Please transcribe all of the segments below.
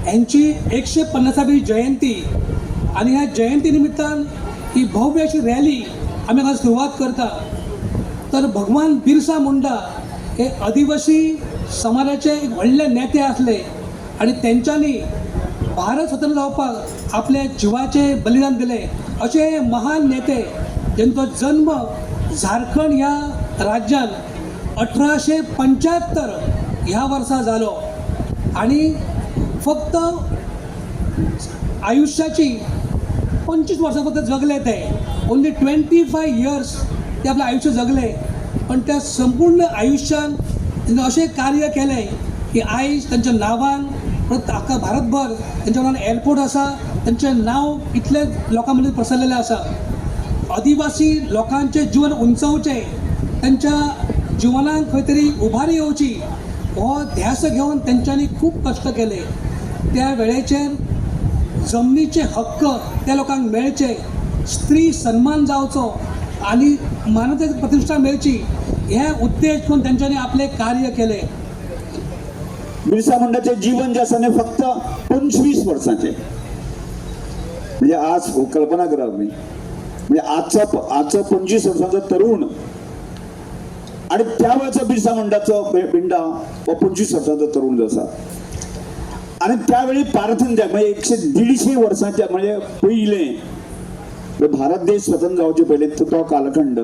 यांची 150वी जयंती आणि ह्या जयंतीनिमित्तान ही भव्य अशी रॅली आम्ही आज सुरुवात करता. तर भगवान बिरसा मुंडा हे आदिवासी समाजाचे एक व्हडले नेते असले आणि त्यांच्यानी भारत स्वतंत्र जावपाक आपल्या जिवाचे बलिदान दिले. असे महान नेते ज्यांचो जन्म झारखंड ह्या राज्यात 1875 ह्या वर्सा जालो आणि फक्त आयुष्याची 25 वर्सां फक्त जगले. ते ओन्ली 25 इयर्स ते आपलं आयुष्य जगले. पण त्या संपूर्ण आयुष्यात त्यांनी असे कार्य केले की आयज त्यांच्या नावान अख्खा भारतभर त्यांच्या नावान एअरपोर्ट असा. त्यांचे नाव इतले लोकांमध्ये पसरलेले असा. आदिवासी लोकांचे जीवन उंचावचे, त्यांच्या जीवनाक खंय तरी उभारी येवची हो ध्यास घेऊन त्यांच्यानी खूप कष्ट केले. त्या वेळेचेर जमनीचे हक्क त्या लोकांक मेळचे, स्त्री सन्मान जावचो आणि मानवतेची प्रतिष्ठा मेळची हे उद्देश घेऊन त्यांच्यानी आपले कार्य केले. बिरसा मुंडाचे जीवन जे आसा न्ही फक्त 25 वर्सांचे. म्हणजे आज कल्पना करा तुम्ही, म्हणजे आजचो 25 वर्सांचो तरुण आणि त्या वेळेचो बिरसा मुंडाचो पिंडा हो 25 वर्सांचो तरुण जो आसा. आणि त्यावेळी पारथन जग म्हणजे 150 वर्सांच्या म्हणजे पहिले भारत देश स्वतंत्र जावचे पहिले तो कालखंड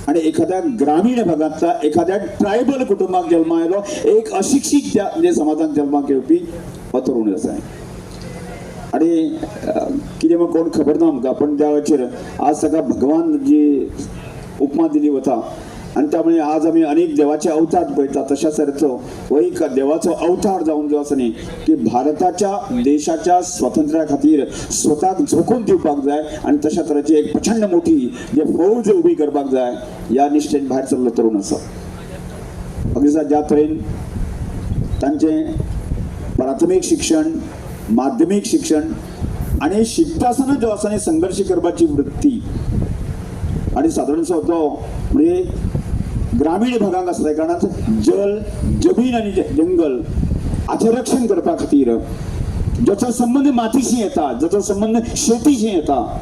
आणि एखाद्या ग्रामीण भागातला एखाद्या ट्रायबल कुटुंबाक जन्म आयलो एक अशिक्षित म्हणजे समाजात जन्माक येवपी हो तरुण आसा. आणि कितें मग कोण खबर ना आमकां, पण त्या वेळेचेर आज ताका भगवान जी उपमा दिली वता आणि त्यामुळे आज आम्ही अनेक देवाचे अवतार पळयता. तशा तरेचो हो एक देवाचो अवतार जावन जो आसा न्ही की भारताच्या देशाच्या स्वातंत्र्या खातीर स्वताक झोकून दिवपाक जाय आणि तशा तरेची एक प्रचंड मोठी जे फौज उभी करपाक जाय या निश्चयान भायर सरलो तरुण आसा. अगदी ज्या तरेन तांचे प्राथमीक शिक्षण, माध्यमीक शिक्षण आणि शिकता आसतना जो आसा न्ही संघर्श करपाची वृत्ती आणि सादारणसो तो म्हणजे ग्रामीण भागांक आसल्या कारणान जल, जमीन आणि जंगल हाचें रक्षण करपा खातीर ज्याचो संबंध मातीशी येता, ज्याचो संबंध शेतीशी येता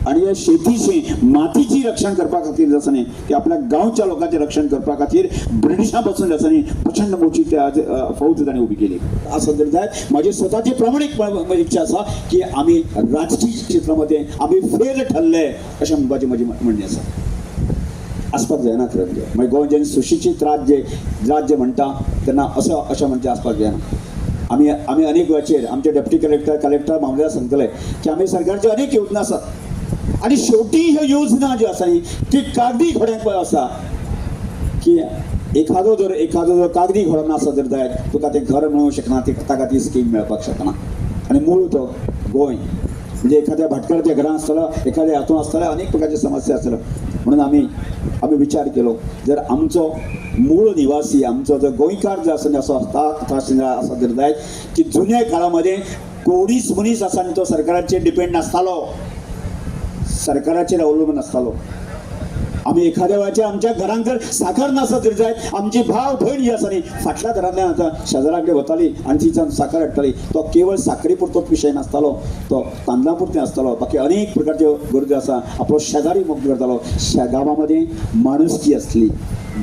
आणि या शेतीशी मातीची रक्षण करपा खातीर जे आसा न्ही की आपल्या गांवच्या लोकांचे रक्षण करपा खातीर ब्रिटिशां पासून जे आसा न्ही प्रचंड मोठी फौज ताणें उबी केली. असं जर जाय माझी स्वतःची प्रामाणिक इच्छा आसा की आम्ही राजकीय क्षेत्रामध्ये आम्ही फेल ठरले अशें म्हणपाची म्हजी म्हणणी आसा. आसपाक जायना खरें म्हणजे गोंय जेन्ना सुशिक्षीत राज्य म्हणटा तेन्ना अशें म्हणजे आसपाक जायना. आम्ही अनेक वेळाचेर आमचे डेप्युटी कलेक्टर मामलेदार सांगतले की आम्ही सरकारच्यो अनेक योजना आसात आणि शेवटी ह्यो योजना ज्यो आसा न्ही ती कागदी घोड्यांक आसा की एखादो जर कागदी घोडो आसा जर जायत तुका तें घर मेळूंक शकना, ताका ती स्कीम मेळपाक शकना. आणि मूळ तो गोंय म्हणजे एखाद्या भटकळच्या घरांत आसतलो, एखाद्या हातूंत आसतल्या अनेक प्रकारची समस्या आसतल्यो. म्हणून आम्ही विचार केलो जर आमचो मूळ निवासी आमचो जर गोंयकार जो आसा असो आसा जर जायत की जुन्या काळामध्ये कोणीच मनीस आसा आनी तो सरकाराचेर डिपेंड नासतालो, सरकाराचेर अवलंबून नासतालो. आम्ही एखाद्या वेळाचेर आमच्या घरांत जर साखर नासत जर जायत आमची भाव भयण जी आसा न्ही फाटल्या घरांतल्यान आतां शेजाराकडे वताली आणि तिच्यान साखर हाडटाली. तो केवळ साखरे पुरतोच विशय नासतालो, तो तांदळा पुरते आसतालो. बाकी अनेक प्रकारच्यो गरजो आसा आपलो शेजारी मुक्त करतालो. गांवामध्ये माणुसकी असली,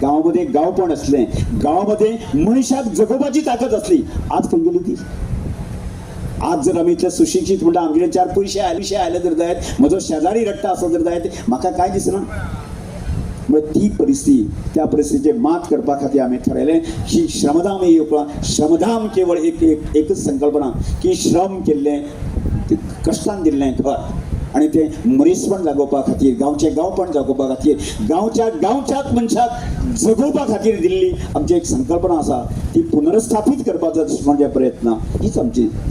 गांवामध्ये गांवपण असलें, गांवामध्ये मनशाक जगोवपाची ताकद असली. आज खंय गेली ती? आज जर आम्ही इतले सुशिक्षित म्हणटा आमचे 4 पयशे आयले जर जायत म्हजो शेजारी रडटा असो जर जायत म्हाका काय दिसना. ती परिस्थिती त्या परिस्थितीचेर मात करपा खातीर आम्ही ठरयलें की श्रमधाम श्रमधाम केवळ एकच संकल्पना की श्रम केल्लें कश्टान दिल्लें घर आणि ते मनीसपण जागोवपा खातीर गांवचें गांवपण जागोवपा खातीर गांवच्याच मनशाक जगोवपा खातीर दिल्ली आमची एक संकल्पना आसा ती पुनर्स्थापीत करपाचो म्हणजे प्रयत्न हीच आमची